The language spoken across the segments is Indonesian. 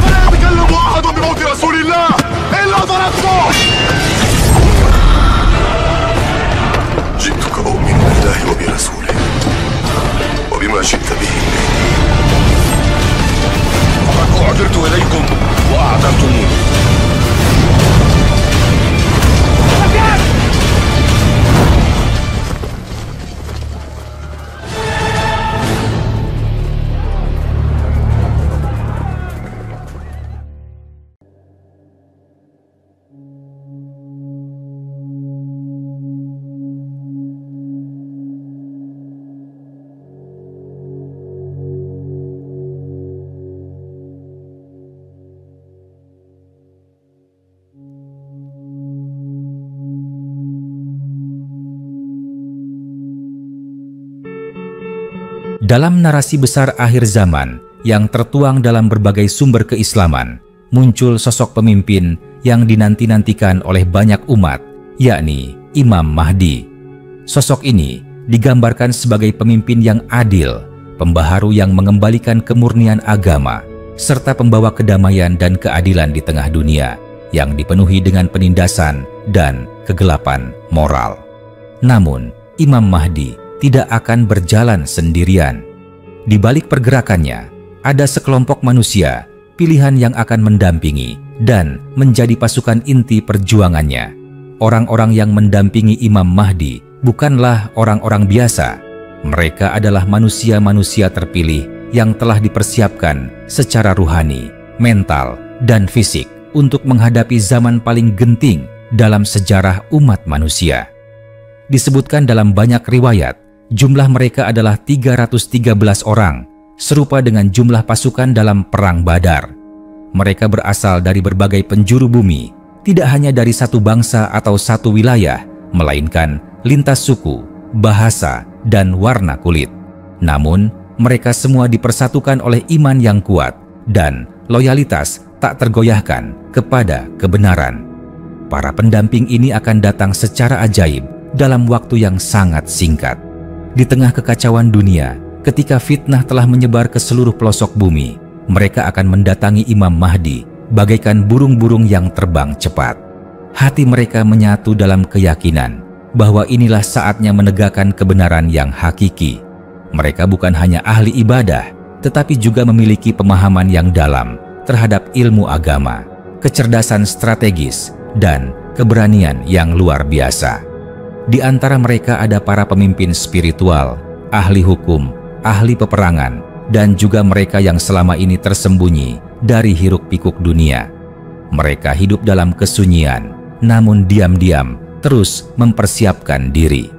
فلا يتكلم أحد بموت رسول الله إلا ضربته. جئتك أؤمن بالله وبرسوله وبما شئت به. فقد أعذرت إليكم وأعذرتموني. Dalam narasi besar akhir zaman yang tertuang dalam berbagai sumber keislaman, muncul sosok pemimpin yang dinanti-nantikan oleh banyak umat, yakni Imam Mahdi. Sosok ini digambarkan sebagai pemimpin yang adil, pembaharu yang mengembalikan kemurnian agama, serta pembawa kedamaian dan keadilan di tengah dunia yang dipenuhi dengan penindasan dan kegelapan moral. Namun, Imam Mahdi tidak akan berjalan sendirian. Di balik pergerakannya, ada sekelompok manusia, pilihan yang akan mendampingi dan menjadi pasukan inti perjuangannya. Orang-orang yang mendampingi Imam Mahdi bukanlah orang-orang biasa. Mereka adalah manusia-manusia terpilih yang telah dipersiapkan secara ruhani, mental, dan fisik untuk menghadapi zaman paling genting dalam sejarah umat manusia. Disebutkan dalam banyak riwayat, jumlah mereka adalah 313 orang, serupa dengan jumlah pasukan dalam Perang Badar. Mereka berasal dari berbagai penjuru bumi, tidak hanya dari satu bangsa atau satu wilayah, melainkan lintas suku, bahasa, dan warna kulit. Namun, mereka semua dipersatukan oleh iman yang kuat dan loyalitas tak tergoyahkan kepada kebenaran. Para pendamping ini akan datang secara ajaib dalam waktu yang sangat singkat. Di tengah kekacauan dunia, ketika fitnah telah menyebar ke seluruh pelosok bumi, mereka akan mendatangi Imam Mahdi bagaikan burung-burung yang terbang cepat. Hati mereka menyatu dalam keyakinan bahwa inilah saatnya menegakkan kebenaran yang hakiki. Mereka bukan hanya ahli ibadah, tetapi juga memiliki pemahaman yang dalam terhadap ilmu agama, kecerdasan strategis, dan keberanian yang luar biasa. Di antara mereka ada para pemimpin spiritual, ahli hukum, ahli peperangan, dan juga mereka yang selama ini tersembunyi dari hiruk-pikuk dunia. Mereka hidup dalam kesunyian, namun diam-diam terus mempersiapkan diri.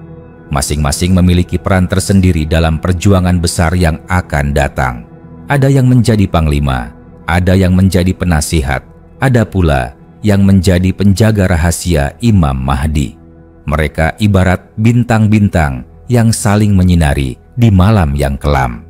Masing-masing memiliki peran tersendiri dalam perjuangan besar yang akan datang. Ada yang menjadi panglima, ada yang menjadi penasihat, ada pula yang menjadi penjaga rahasia Imam Mahdi. Mereka ibarat bintang-bintang yang saling menyinari di malam yang kelam.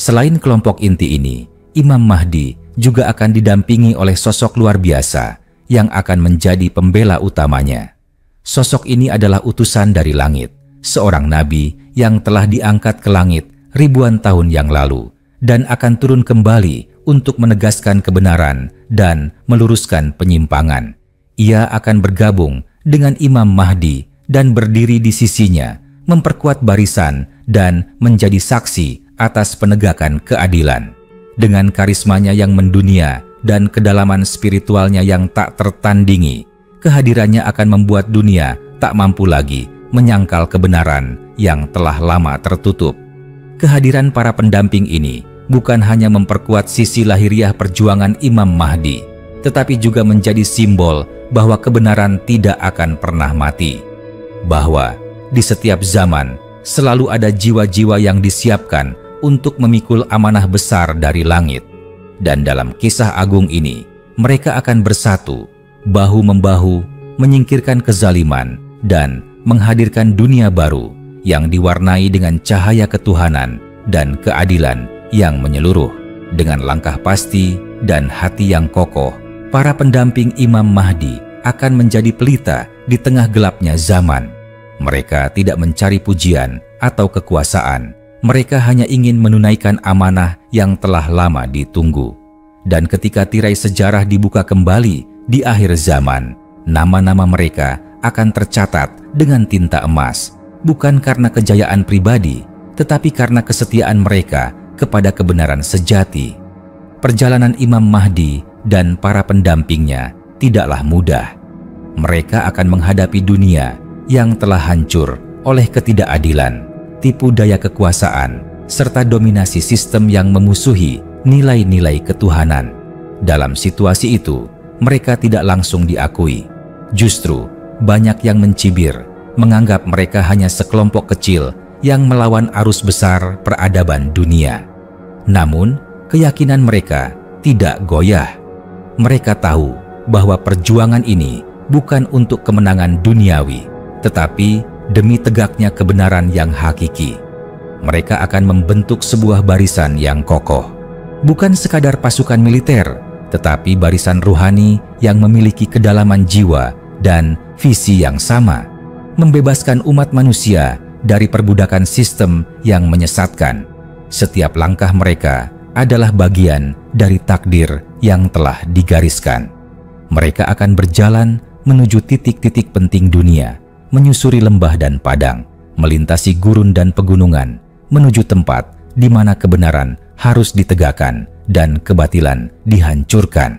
Selain kelompok inti ini, Imam Mahdi juga akan didampingi oleh sosok luar biasa yang akan menjadi pembela utamanya. Sosok ini adalah utusan dari langit, seorang nabi yang telah diangkat ke langit ribuan tahun yang lalu dan akan turun kembali untuk menegaskan kebenaran dan meluruskan penyimpangan. Ia akan bergabung dengan Imam Mahdi dan berdiri di sisinya, memperkuat barisan dan menjadi saksi atas penegakan keadilan. Dengan karismanya yang mendunia dan kedalaman spiritualnya yang tak tertandingi, kehadirannya akan membuat dunia tak mampu lagi menyangkal kebenaran yang telah lama tertutup. Kehadiran para pendamping ini bukan hanya memperkuat sisi lahiriah perjuangan Imam Mahdi, tetapi juga menjadi simbol bahwa kebenaran tidak akan pernah mati. Bahwa di setiap zaman selalu ada jiwa-jiwa yang disiapkan untuk memikul amanah besar dari langit. Dan dalam kisah agung ini, mereka akan bersatu, bahu-membahu, menyingkirkan kezaliman, dan menghadirkan dunia baru yang diwarnai dengan cahaya ketuhanan dan keadilan yang menyeluruh. Dengan langkah pasti dan hati yang kokoh, para pendamping Imam Mahdi akan menjadi pelita di tengah gelapnya zaman. Mereka tidak mencari pujian atau kekuasaan, Mereka hanya ingin menunaikan amanah yang telah lama ditunggu. Dan ketika tirai sejarah dibuka kembali di akhir zaman, nama-nama mereka akan tercatat dengan tinta emas, bukan karena kejayaan pribadi, tetapi karena kesetiaan mereka kepada kebenaran sejati. Perjalanan Imam Mahdi dan para pendampingnya tidaklah mudah. Mereka akan menghadapi dunia yang telah hancur oleh ketidakadilan, tipu daya kekuasaan, serta dominasi sistem yang memusuhi nilai-nilai ketuhanan. Dalam situasi itu, mereka tidak langsung diakui. Justru, banyak yang mencibir, menganggap mereka hanya sekelompok kecil yang melawan arus besar peradaban dunia. Namun, keyakinan mereka tidak goyah. Mereka tahu bahwa perjuangan ini bukan untuk kemenangan duniawi, tetapi demi tegaknya kebenaran yang hakiki. Mereka akan membentuk sebuah barisan yang kokoh. Bukan sekadar pasukan militer, tetapi barisan ruhani yang memiliki kedalaman jiwa dan visi yang sama. Membebaskan umat manusia dari perbudakan sistem yang menyesatkan. Setiap langkah mereka adalah bagian dari takdir yang telah digariskan. Mereka akan berjalan menuju titik-titik penting dunia, menyusuri lembah dan padang, melintasi gurun dan pegunungan, menuju tempat di mana kebenaran harus ditegakkan dan kebatilan dihancurkan.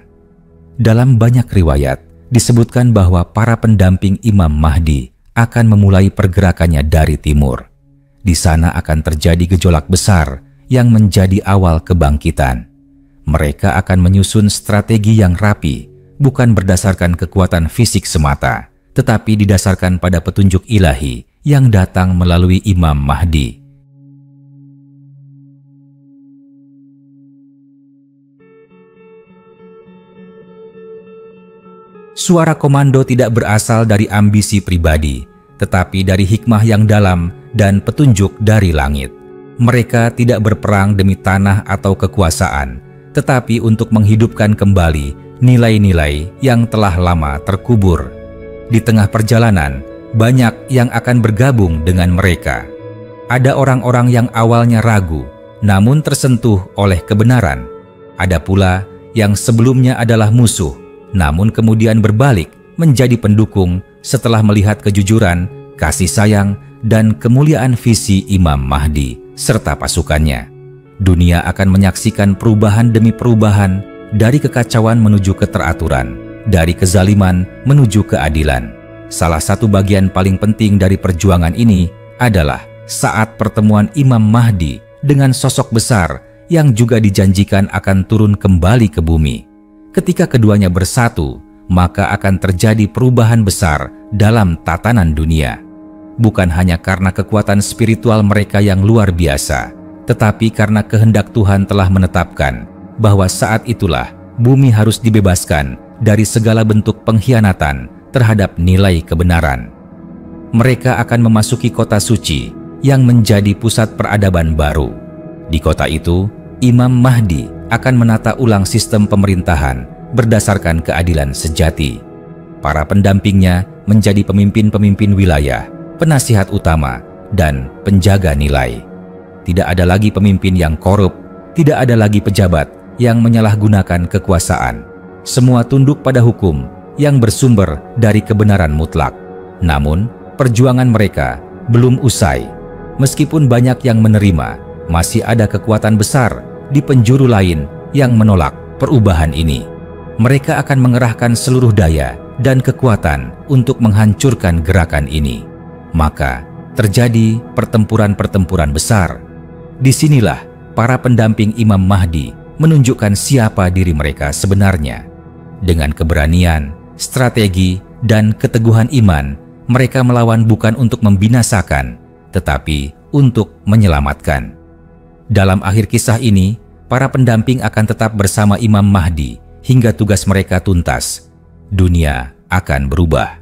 Dalam banyak riwayat, disebutkan bahwa para pendamping Imam Mahdi akan memulai pergerakannya dari timur. Di sana akan terjadi gejolak besar yang menjadi awal kebangkitan. Mereka akan menyusun strategi yang rapi, bukan berdasarkan kekuatan fisik semata, tetapi didasarkan pada petunjuk ilahi yang datang melalui Imam Mahdi. Suara komando tidak berasal dari ambisi pribadi, tetapi dari hikmah yang dalam dan petunjuk dari langit. Mereka tidak berperang demi tanah atau kekuasaan, tetapi untuk menghidupkan kembali nilai-nilai yang telah lama terkubur. Di tengah perjalanan, banyak yang akan bergabung dengan mereka. Ada orang-orang yang awalnya ragu, namun tersentuh oleh kebenaran. Ada pula yang sebelumnya adalah musuh, namun kemudian berbalik menjadi pendukung setelah melihat kejujuran, kasih sayang, dan kemuliaan visi Imam Mahdi serta pasukannya. Dunia akan menyaksikan perubahan demi perubahan, dari kekacauan menuju keteraturan, dari kezaliman menuju keadilan. Salah satu bagian paling penting dari perjuangan ini adalah saat pertemuan Imam Mahdi dengan sosok besar yang juga dijanjikan akan turun kembali ke bumi. Ketika keduanya bersatu, maka akan terjadi perubahan besar dalam tatanan dunia. Bukan hanya karena kekuatan spiritual mereka yang luar biasa, tetapi karena kehendak Tuhan telah menetapkan bahwa saat itulah bumi harus dibebaskan dari segala bentuk pengkhianatan terhadap nilai kebenaran. Mereka akan memasuki kota suci yang menjadi pusat peradaban baru. Di kota itu, Imam Mahdi akan menata ulang sistem pemerintahan berdasarkan keadilan sejati. Para pendampingnya menjadi pemimpin-pemimpin wilayah, penasihat utama, dan penjaga nilai. Tidak ada lagi pemimpin yang korup, tidak ada lagi pejabat yang menyalahgunakan kekuasaan. Semua tunduk pada hukum yang bersumber dari kebenaran mutlak. Namun, perjuangan mereka belum usai. Meskipun banyak yang menerima, masih ada kekuatan besar di penjuru lain yang menolak perubahan ini. Mereka akan mengerahkan seluruh daya dan kekuatan untuk menghancurkan gerakan ini. Maka, terjadi pertempuran-pertempuran besar. Disinilah para pendamping Imam Mahdi menunjukkan siapa diri mereka sebenarnya. Dengan keberanian, strategi, dan keteguhan iman, mereka melawan bukan untuk membinasakan, tetapi untuk menyelamatkan. Dalam akhir kisah ini, para pendamping akan tetap bersama Imam Mahdi hingga tugas mereka tuntas. Dunia akan berubah.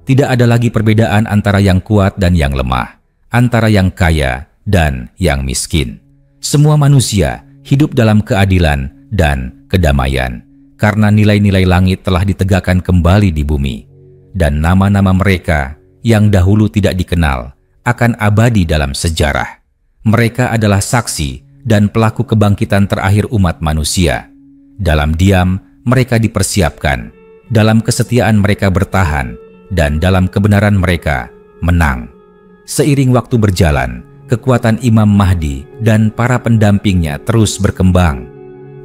Tidak ada lagi perbedaan antara yang kuat dan yang lemah, antara yang kaya dan yang miskin. Semua manusia hidup dalam keadilan dan kedamaian, karena nilai-nilai langit telah ditegakkan kembali di bumi, dan nama-nama mereka yang dahulu tidak dikenal akan abadi dalam sejarah. Mereka adalah saksi dan pelaku kebangkitan terakhir umat manusia. Dalam diam, mereka dipersiapkan. Dalam kesetiaan mereka bertahan, dan dalam kebenaran mereka menang. Seiring waktu berjalan, kekuatan Imam Mahdi dan para pendampingnya terus berkembang.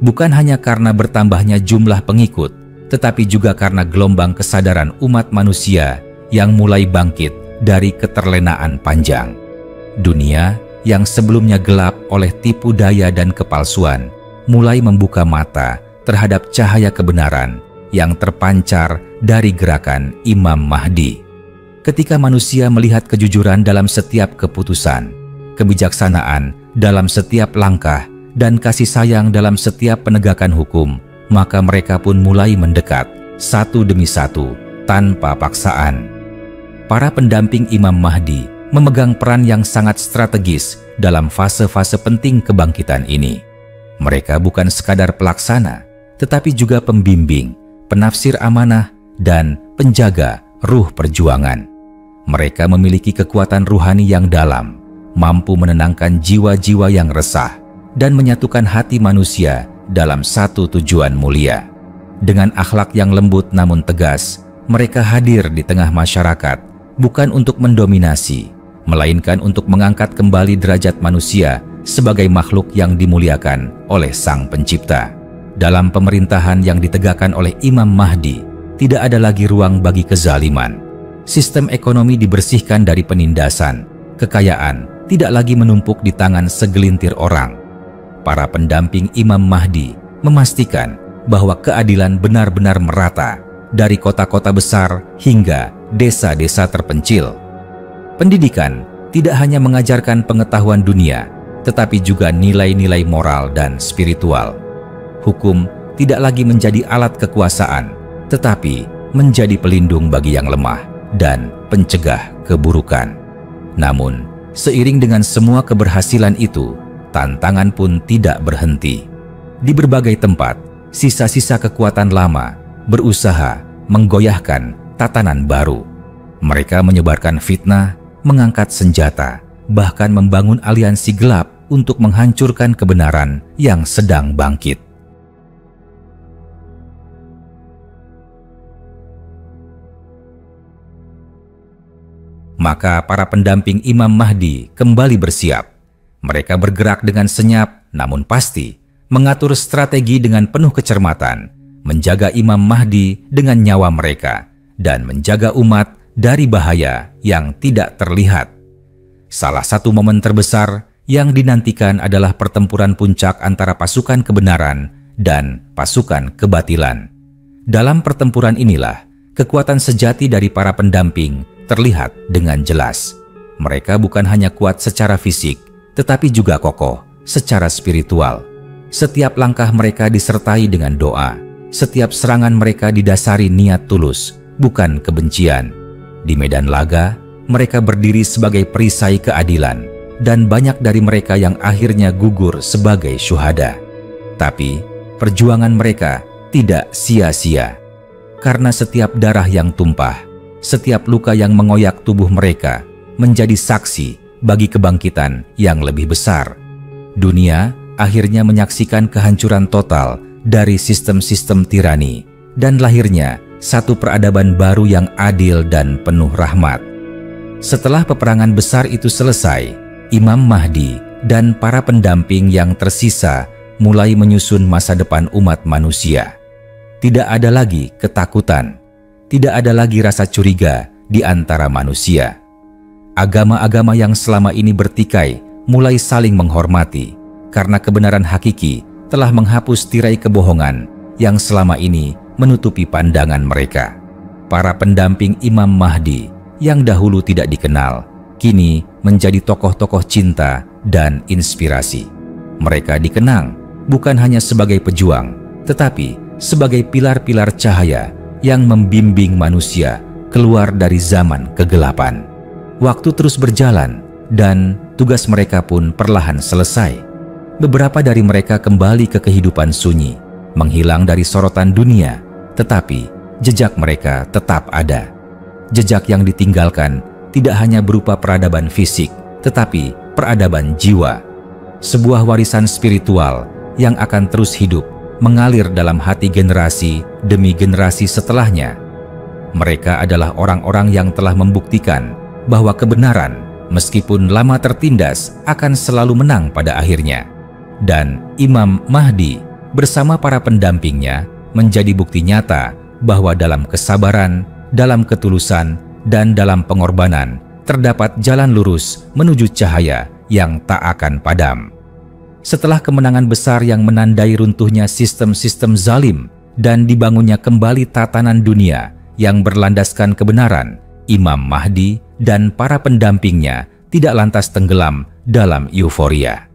Bukan hanya karena bertambahnya jumlah pengikut, tetapi juga karena gelombang kesadaran umat manusia yang mulai bangkit dari keterlenaan panjang. Dunia yang sebelumnya gelap oleh tipu daya dan kepalsuan mulai membuka mata terhadap cahaya kebenaran yang terpancar dari gerakan Imam Mahdi. Ketika manusia melihat kejujuran dalam setiap keputusan, kebijaksanaan dalam setiap langkah, dan kasih sayang dalam setiap penegakan hukum, maka mereka pun mulai mendekat satu demi satu tanpa paksaan. Para pendamping Imam Mahdi memegang peran yang sangat strategis dalam fase-fase penting kebangkitan ini. Mereka bukan sekadar pelaksana, tetapi juga pembimbing, penafsir amanah, dan penjaga ruh perjuangan. Mereka memiliki kekuatan ruhani yang dalam, mampu menenangkan jiwa-jiwa yang resah, dan menyatukan hati manusia dalam satu tujuan mulia. Dengan akhlak yang lembut namun tegas, mereka hadir di tengah masyarakat, bukan untuk mendominasi, melainkan untuk mengangkat kembali derajat manusia sebagai makhluk yang dimuliakan oleh Sang Pencipta. Dalam pemerintahan yang ditegakkan oleh Imam Mahdi, tidak ada lagi ruang bagi kezaliman. Sistem ekonomi dibersihkan dari penindasan, kekayaan tidak lagi menumpuk di tangan segelintir orang. Para pendamping Imam Mahdi memastikan bahwa keadilan benar-benar merata dari kota-kota besar hingga desa-desa terpencil. Pendidikan tidak hanya mengajarkan pengetahuan dunia, tetapi juga nilai-nilai moral dan spiritual. Hukum tidak lagi menjadi alat kekuasaan, tetapi menjadi pelindung bagi yang lemah dan pencegah keburukan. Namun, seiring dengan semua keberhasilan itu, tantangan pun tidak berhenti. Di berbagai tempat, sisa-sisa kekuatan lama berusaha menggoyahkan tatanan baru. Mereka menyebarkan fitnah, mengangkat senjata, bahkan membangun aliansi gelap untuk menghancurkan kebenaran yang sedang bangkit. Maka para pendamping Imam Mahdi kembali bersiap. Mereka bergerak dengan senyap namun pasti, mengatur strategi dengan penuh kecermatan, menjaga Imam Mahdi dengan nyawa mereka, dan menjaga umat dari bahaya yang tidak terlihat. Salah satu momen terbesar yang dinantikan adalah pertempuran puncak antara pasukan kebenaran dan pasukan kebatilan. Dalam pertempuran inilah, kekuatan sejati dari para pendamping terlihat dengan jelas. Mereka bukan hanya kuat secara fisik, tetapi juga kokoh secara spiritual. Setiap langkah mereka disertai dengan doa. Setiap serangan mereka didasari niat tulus, bukan kebencian. Di medan laga, mereka berdiri sebagai perisai keadilan, dan banyak dari mereka yang akhirnya gugur sebagai syuhada. Tapi, perjuangan mereka tidak sia-sia. Karena setiap darah yang tumpah, setiap luka yang mengoyak tubuh mereka, menjadi saksi bagi kebangkitan yang lebih besar. Dunia akhirnya menyaksikan kehancuran total dari sistem-sistem tirani dan lahirnya satu peradaban baru yang adil dan penuh rahmat. Setelah peperangan besar itu selesai, Imam Mahdi dan para pendamping yang tersisa mulai menyusun masa depan umat manusia. Tidak ada lagi ketakutan, tidak ada lagi rasa curiga di antara manusia. Agama-agama yang selama ini bertikai mulai saling menghormati karena kebenaran hakiki telah menghapus tirai kebohongan yang selama ini menutupi pandangan mereka. Para pendamping Imam Mahdi yang dahulu tidak dikenal, kini menjadi tokoh-tokoh cinta dan inspirasi. Mereka dikenang bukan hanya sebagai pejuang, tetapi sebagai pilar-pilar cahaya yang membimbing manusia keluar dari zaman kegelapan. Waktu terus berjalan dan tugas mereka pun perlahan selesai. Beberapa dari mereka kembali ke kehidupan sunyi, menghilang dari sorotan dunia, tetapi jejak mereka tetap ada. Jejak yang ditinggalkan tidak hanya berupa peradaban fisik, tetapi peradaban jiwa, sebuah warisan spiritual yang akan terus hidup mengalir dalam hati generasi demi generasi setelahnya. Mereka adalah orang-orang yang telah membuktikan bahwa kebenaran, meskipun lama tertindas, akan selalu menang pada akhirnya. Dan Imam Mahdi bersama para pendampingnya menjadi bukti nyata bahwa dalam kesabaran, dalam ketulusan, dan dalam pengorbanan terdapat jalan lurus menuju cahaya yang tak akan padam. Setelah kemenangan besar yang menandai runtuhnya sistem-sistem zalim dan dibangunnya kembali tatanan dunia yang berlandaskan kebenaran, Imam Mahdi dan para pendampingnya tidak lantas tenggelam dalam euforia.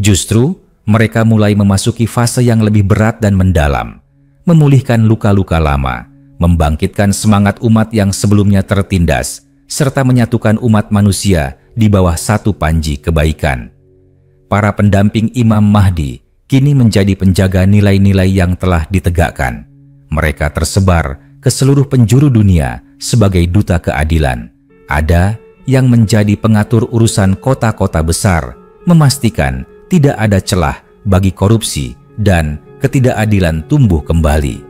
Justru, mereka mulai memasuki fase yang lebih berat dan mendalam, memulihkan luka-luka lama, membangkitkan semangat umat yang sebelumnya tertindas, serta menyatukan umat manusia di bawah satu panji kebaikan. Para pendamping Imam Mahdi kini menjadi penjaga nilai-nilai yang telah ditegakkan. Mereka tersebar ke seluruh penjuru dunia sebagai duta keadilan. Ada yang menjadi pengatur urusan kota-kota besar, memastikan tidak ada celah bagi korupsi dan ketidakadilan tumbuh kembali.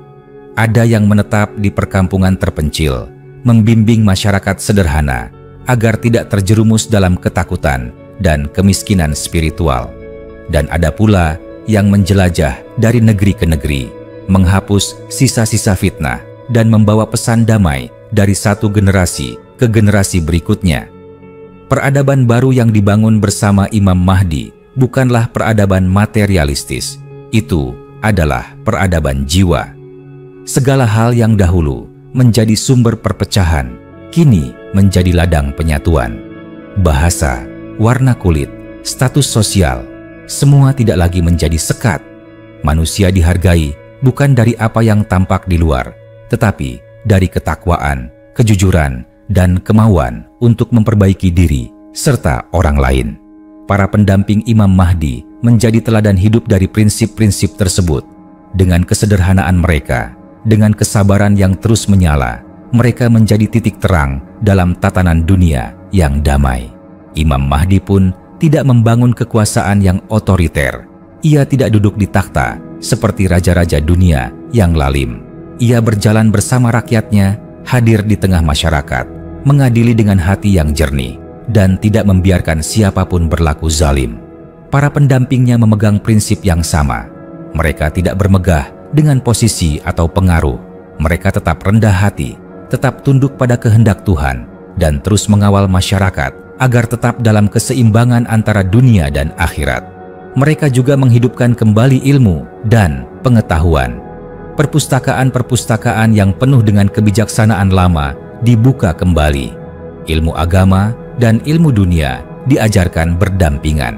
Ada yang menetap di perkampungan terpencil, membimbing masyarakat sederhana agar tidak terjerumus dalam ketakutan dan kemiskinan spiritual. Dan ada pula yang menjelajah dari negeri ke negeri, menghapus sisa-sisa fitnah dan membawa pesan damai dari satu generasi ke generasi berikutnya. Peradaban baru yang dibangun bersama Imam Mahdi bukanlah peradaban materialistis, itu adalah peradaban jiwa. Segala hal yang dahulu menjadi sumber perpecahan, kini menjadi ladang penyatuan. Bahasa, warna kulit, status sosial, semua tidak lagi menjadi sekat. Manusia dihargai bukan dari apa yang tampak di luar, tetapi dari ketakwaan, kejujuran, dan kemauan untuk memperbaiki diri serta orang lain. Para pendamping Imam Mahdi menjadi teladan hidup dari prinsip-prinsip tersebut. Dengan kesederhanaan mereka, dengan kesabaran yang terus menyala, mereka menjadi titik terang dalam tatanan dunia yang damai. Imam Mahdi pun tidak membangun kekuasaan yang otoriter. Ia tidak duduk di takhta seperti raja-raja dunia yang lalim. Ia berjalan bersama rakyatnya, hadir di tengah masyarakat, mengadili dengan hati yang jernih, dan tidak membiarkan siapapun berlaku zalim. Para pendampingnya memegang prinsip yang sama. Mereka tidak bermegah dengan posisi atau pengaruh. Mereka tetap rendah hati, tetap tunduk pada kehendak Tuhan, dan terus mengawal masyarakat agar tetap dalam keseimbangan antara dunia dan akhirat. Mereka juga menghidupkan kembali ilmu dan pengetahuan. Perpustakaan-perpustakaan yang penuh dengan kebijaksanaan lama dibuka kembali. Ilmu agama dan ilmu dunia diajarkan berdampingan.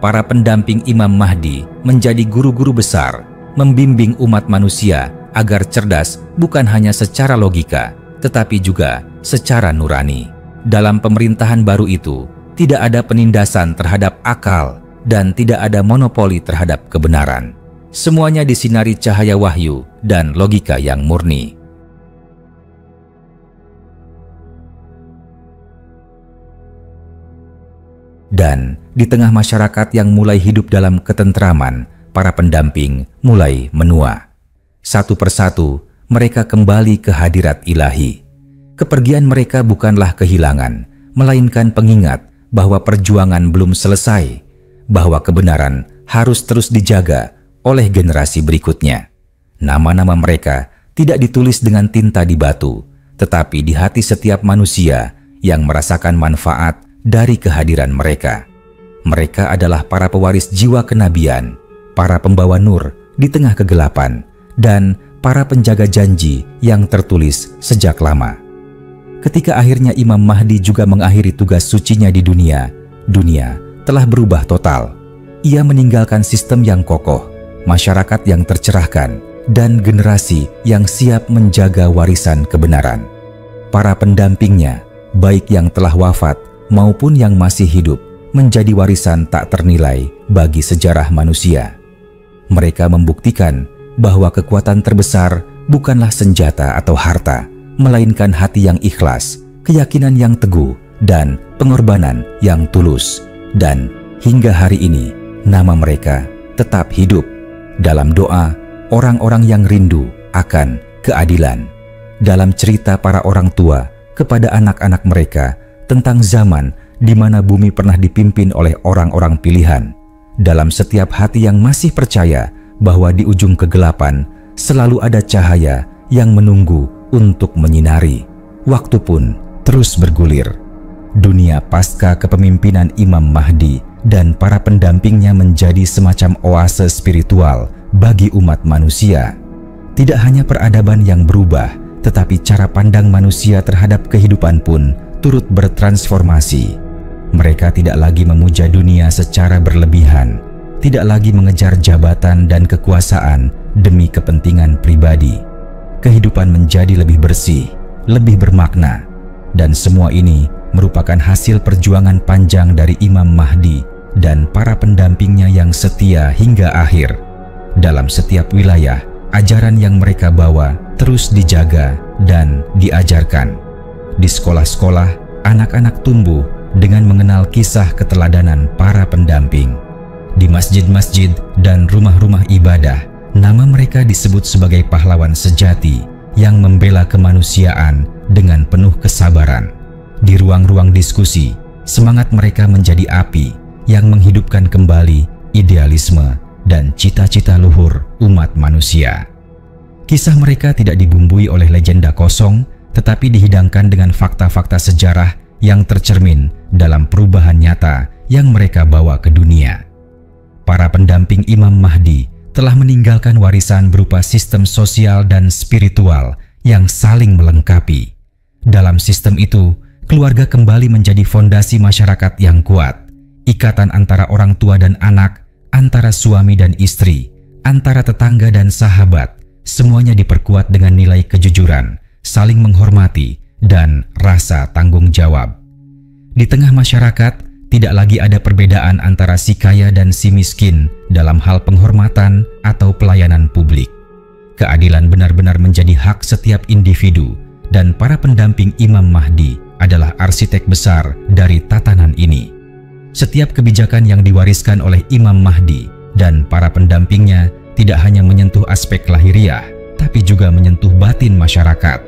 Para pendamping Imam Mahdi menjadi guru-guru besar, membimbing umat manusia agar cerdas bukan hanya secara logika, tetapi juga secara nurani. Dalam pemerintahan baru itu, tidak ada penindasan terhadap akal dan tidak ada monopoli terhadap kebenaran. Semuanya disinari cahaya wahyu dan logika yang murni. Dan di tengah masyarakat yang mulai hidup dalam ketentraman, para pendamping mulai menua. Satu persatu, mereka kembali ke hadirat ilahi. Kepergian mereka bukanlah kehilangan, melainkan pengingat bahwa perjuangan belum selesai, bahwa kebenaran harus terus dijaga oleh generasi berikutnya. Nama-nama mereka tidak ditulis dengan tinta di batu, tetapi di hati setiap manusia yang merasakan manfaat dari kehadiran mereka. Mereka adalah para pewaris jiwa kenabian, para pembawa nur di tengah kegelapan, dan para penjaga janji yang tertulis sejak lama. Ketika akhirnya Imam Mahdi juga mengakhiri tugas sucinya di dunia, dunia telah berubah total. Ia meninggalkan sistem yang kokoh, masyarakat yang tercerahkan, dan generasi yang siap menjaga warisan kebenaran. Para pendampingnya, baik yang telah wafat maupun yang masih hidup, menjadi warisan tak ternilai bagi sejarah manusia. Mereka membuktikan bahwa kekuatan terbesar bukanlah senjata atau harta, melainkan hati yang ikhlas, keyakinan yang teguh, dan pengorbanan yang tulus. dan hingga hari ini nama mereka tetap hidup dalam doa orang-orang yang rindu akan keadilan. Dalam cerita para orang tua kepada anak-anak mereka tentang zaman di mana bumi pernah dipimpin oleh orang-orang pilihan. Dalam setiap hati yang masih percaya bahwa di ujung kegelapan selalu ada cahaya yang menunggu untuk menyinari. Waktu pun terus bergulir. Dunia pasca kepemimpinan Imam Mahdi dan para pendampingnya menjadi semacam oase spiritual bagi umat manusia. Tidak hanya peradaban yang berubah, tetapi cara pandang manusia terhadap kehidupan pun turut bertransformasi. Mereka tidak lagi memuja dunia secara berlebihan, tidak lagi mengejar jabatan dan kekuasaan demi kepentingan pribadi. Kehidupan menjadi lebih bersih, lebih bermakna, dan semua ini merupakan hasil perjuangan panjang dari Imam Mahdi dan para pendampingnya yang setia hingga akhir. Dalam setiap wilayah, ajaran yang mereka bawa terus dijaga dan diajarkan. Di sekolah-sekolah, anak-anak tumbuh dengan mengenal kisah keteladanan para pendamping. Di masjid-masjid dan rumah-rumah ibadah, nama mereka disebut sebagai pahlawan sejati yang membela kemanusiaan dengan penuh kesabaran. Di ruang-ruang diskusi, semangat mereka menjadi api yang menghidupkan kembali idealisme dan cita-cita luhur umat manusia. Kisah mereka tidak dibumbui oleh legenda kosong, tetapi dihidangkan dengan fakta-fakta sejarah yang tercermin dalam perubahan nyata yang mereka bawa ke dunia. Para pendamping Imam Mahdi telah meninggalkan warisan berupa sistem sosial dan spiritual yang saling melengkapi. Dalam sistem itu, keluarga kembali menjadi fondasi masyarakat yang kuat. Ikatan antara orang tua dan anak, antara suami dan istri, antara tetangga dan sahabat, semuanya diperkuat dengan nilai kejujuran, saling menghormati, dan rasa tanggung jawab. Di tengah masyarakat, tidak lagi ada perbedaan antara si kaya dan si miskin dalam hal penghormatan atau pelayanan publik. Keadilan benar-benar menjadi hak setiap individu, dan para pendamping Imam Mahdi adalah arsitek besar dari tatanan ini. Setiap kebijakan yang diwariskan oleh Imam Mahdi dan para pendampingnya tidak hanya menyentuh aspek lahiriah, tapi juga menyentuh batin masyarakat.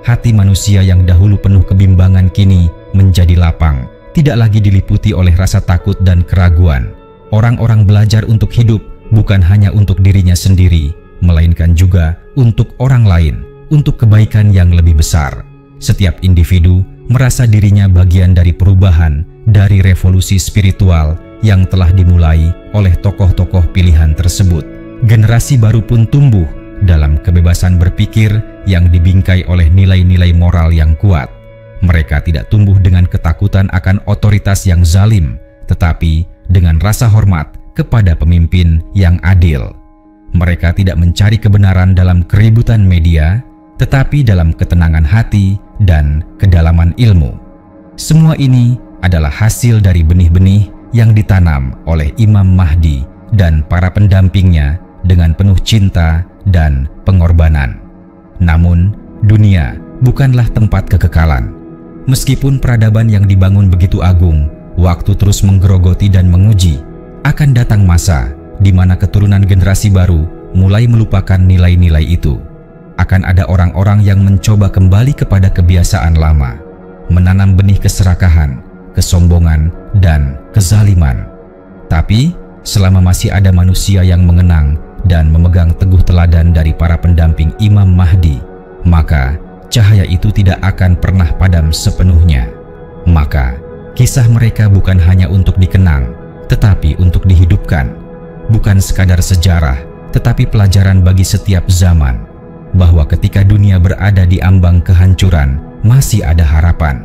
Hati manusia yang dahulu penuh kebimbangan kini menjadi lapang, tidak lagi diliputi oleh rasa takut dan keraguan. Orang-orang belajar untuk hidup bukan hanya untuk dirinya sendiri, melainkan juga untuk orang lain, untuk kebaikan yang lebih besar. Setiap individu merasa dirinya bagian dari perubahan, dari revolusi spiritual yang telah dimulai oleh tokoh-tokoh pilihan tersebut. Generasi baru pun tumbuh dalam kebebasan berpikir yang dibingkai oleh nilai-nilai moral yang kuat. Mereka tidak tumbuh dengan ketakutan akan otoritas yang zalim, tetapi dengan rasa hormat kepada pemimpin yang adil. Mereka tidak mencari kebenaran dalam keributan media, tetapi dalam ketenangan hati dan kedalaman ilmu. Semua ini adalah hasil dari benih-benih yang ditanam oleh Imam Mahdi dan para pendampingnya dengan penuh cinta dan pengorbanan. Namun, dunia bukanlah tempat kekekalan. Meskipun peradaban yang dibangun begitu agung, waktu terus menggerogoti dan menguji. Akan datang masa di mana keturunan generasi baru mulai melupakan nilai-nilai itu. Akan ada orang-orang yang mencoba kembali kepada kebiasaan lama, menanam benih keserakahan, kesombongan, dan kezaliman. Tapi, selama masih ada manusia yang mengenang dan memegang teguh teladan dari para pendamping Imam Mahdi, maka cahaya itu tidak akan pernah padam sepenuhnya. Maka, kisah mereka bukan hanya untuk dikenang, tetapi untuk dihidupkan. Bukan sekadar sejarah, tetapi pelajaran bagi setiap zaman, bahwa ketika dunia berada di ambang kehancuran, masih ada harapan.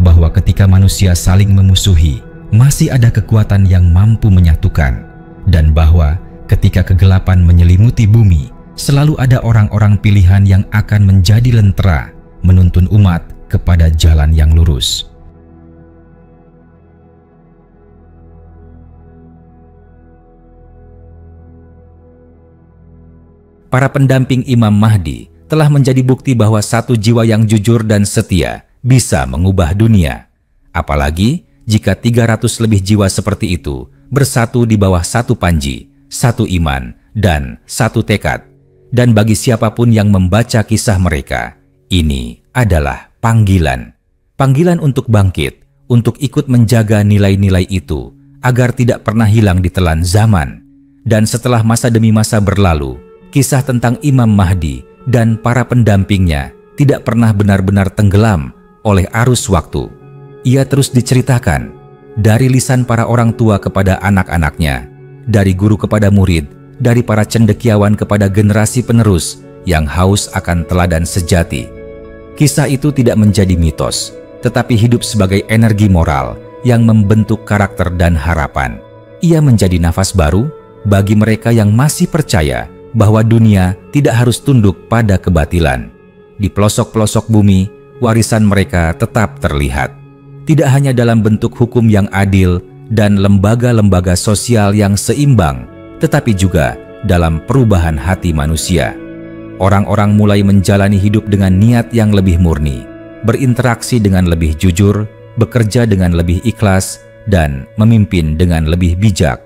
Bahwa ketika manusia saling memusuhi, masih ada kekuatan yang mampu menyatukan. Dan bahwa ketika kegelapan menyelimuti bumi, selalu ada orang-orang pilihan yang akan menjadi lentera, menuntun umat kepada jalan yang lurus. Para pendamping Imam Mahdi telah menjadi bukti bahwa satu jiwa yang jujur dan setia bisa mengubah dunia. Apalagi jika 300 lebih jiwa seperti itu bersatu di bawah satu panji, satu iman, dan satu tekad. Dan bagi siapapun yang membaca kisah mereka, ini adalah panggilan. Panggilan untuk bangkit, untuk ikut menjaga nilai-nilai itu, agar tidak pernah hilang ditelan zaman. Dan setelah masa demi masa berlalu, kisah tentang Imam Mahdi dan para pendampingnya tidak pernah benar-benar tenggelam oleh arus waktu. Ia terus diceritakan, dari lisan para orang tua kepada anak-anaknya, dari guru kepada murid, dari para cendekiawan kepada generasi penerus yang haus akan teladan sejati. Kisah itu tidak menjadi mitos, tetapi hidup sebagai energi moral yang membentuk karakter dan harapan. Ia menjadi nafas baru bagi mereka yang masih percaya bahwa dunia tidak harus tunduk pada kebatilan. Di pelosok-pelosok bumi, warisan mereka tetap terlihat. Tidak hanya dalam bentuk hukum yang adil dan lembaga-lembaga sosial yang seimbang, tetapi juga dalam perubahan hati manusia. Orang-orang mulai menjalani hidup dengan niat yang lebih murni, berinteraksi dengan lebih jujur, bekerja dengan lebih ikhlas, dan memimpin dengan lebih bijak.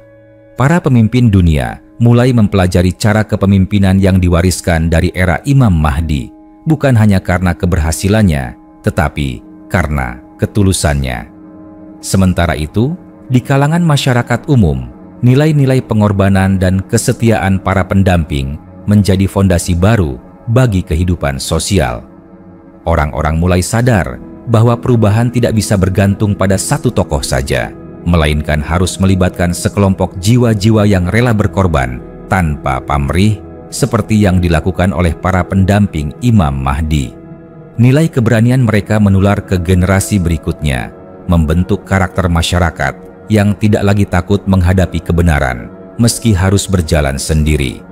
Para pemimpin dunia mulai mempelajari cara kepemimpinan yang diwariskan dari era Imam Mahdi, bukan hanya karena keberhasilannya, tetapi karena ketulusannya. Sementara itu, di kalangan masyarakat umum, nilai-nilai pengorbanan dan kesetiaan para pendamping menjadi fondasi baru bagi kehidupan sosial. Orang-orang mulai sadar bahwa perubahan tidak bisa bergantung pada satu tokoh saja, melainkan harus melibatkan sekelompok jiwa-jiwa yang rela berkorban tanpa pamrih, seperti yang dilakukan oleh para pendamping Imam Mahdi. Nilai keberanian mereka menular ke generasi berikutnya, membentuk karakter masyarakat yang tidak lagi takut menghadapi kebenaran, meski harus berjalan sendiri.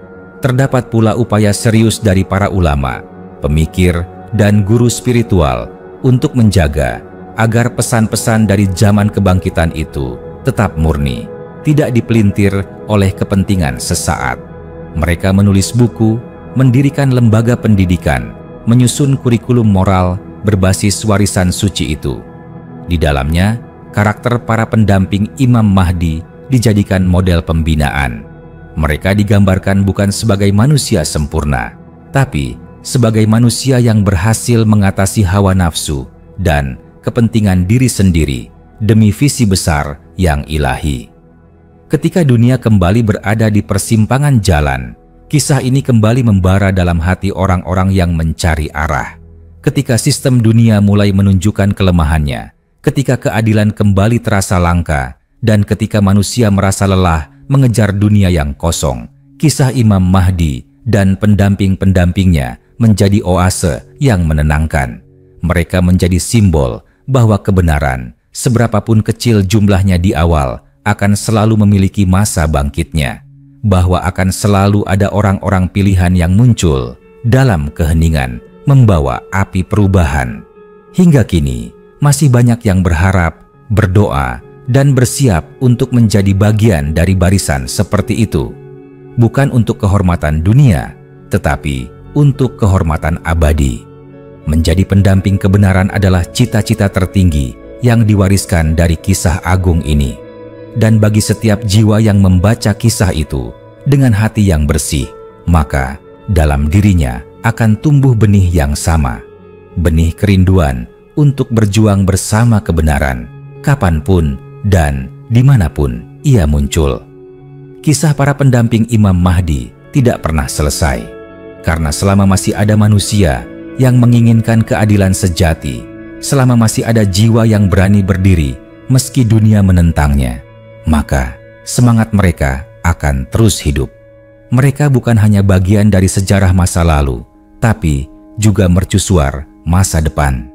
Terdapat pula upaya serius dari para ulama, pemikir, dan guru spiritual untuk menjaga agar pesan-pesan dari zaman kebangkitan itu tetap murni, tidak dipelintir oleh kepentingan sesaat. Mereka menulis buku, mendirikan lembaga pendidikan, menyusun kurikulum moral berbasis warisan suci itu. Di dalamnya, karakter para pendamping Imam Mahdi dijadikan model pembinaan. Mereka digambarkan bukan sebagai manusia sempurna, tapi sebagai manusia yang berhasil mengatasi hawa nafsu dan kepentingan diri sendiri demi visi besar yang ilahi. Ketika dunia kembali berada di persimpangan jalan, kisah ini kembali membara dalam hati orang-orang yang mencari arah. Ketika sistem dunia mulai menunjukkan kelemahannya, ketika keadilan kembali terasa langka, dan ketika manusia merasa lelah mengejar dunia yang kosong, kisah Imam Mahdi dan pendamping-pendampingnya menjadi oase yang menenangkan. Mereka menjadi simbol bahwa kebenaran, seberapapun kecil jumlahnya di awal, akan selalu memiliki masa bangkitnya, bahwa akan selalu ada orang-orang pilihan yang muncul dalam keheningan membawa api perubahan. Hingga kini, masih banyak yang berharap, berdoa, dan bersiap untuk menjadi bagian dari barisan seperti itu. Bukan untuk kehormatan dunia, tetapi untuk kehormatan abadi. Menjadi pendamping kebenaran adalah cita-cita tertinggi yang diwariskan dari kisah agung ini. Dan bagi setiap jiwa yang membaca kisah itu dengan hati yang bersih, maka dalam dirinya akan tumbuh benih yang sama. Benih kerinduan untuk berjuang bersama kebenaran, kapanpun dan dimanapun ia muncul. Kisah para pendamping Imam Mahdi tidak pernah selesai, karena selama masih ada manusia yang menginginkan keadilan sejati, selama masih ada jiwa yang berani berdiri meski dunia menentangnya, maka semangat mereka akan terus hidup. Mereka bukan hanya bagian dari sejarah masa lalu, tapi juga mercusuar masa depan.